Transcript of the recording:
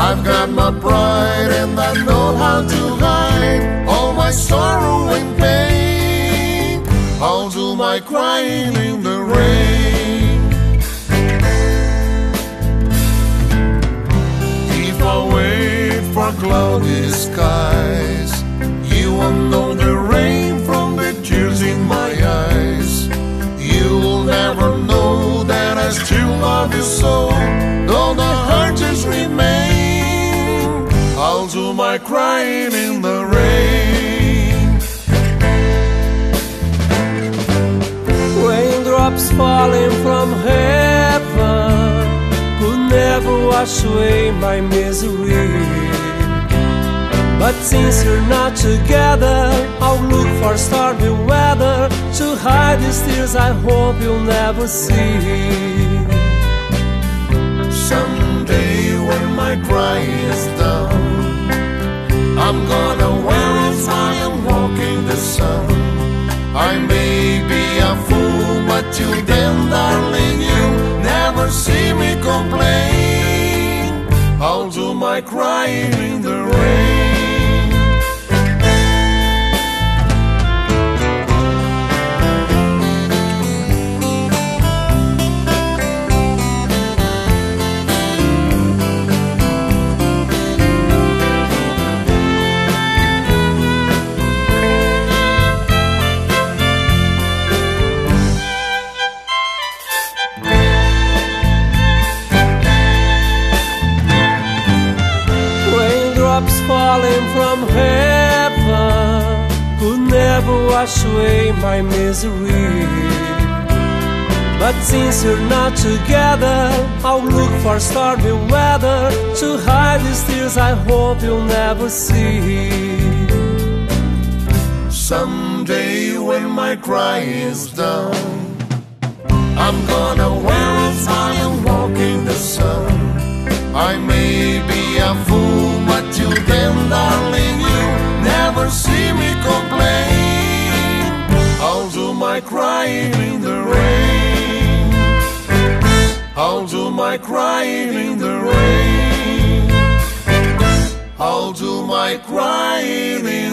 I've got my pride and I know how to hide all my sorrow and pain. I'll do my crying in the rain. If I wait for cloudy skies, you won't know the rain from the tears in my eyes. You'll never know that I still love you so, though the hurt just remain. I'll do my crying in the rain. Raindrops falling from heaven could never wash away my misery. But since you're not together, I'll look for stormy weather to hide these tears I hope you'll never see. Someday when my cry is done, I'm gonna wear a smile and walk in the sun. I may be a fool, but till then, darling, you'll never see me complain. I'll do my crying in the rain. Falling from heaven could never wash away my misery. But since you're not together, I'll look for stormy weather to hide these tears I hope you'll never see. Someday when my cry is done, I'm gonna wear a smile and walk in the sun. I may be a fool, but till then, darling, you never see me complain. I'll do my crying in the rain. I'll do my crying in the rain. I'll do my crying in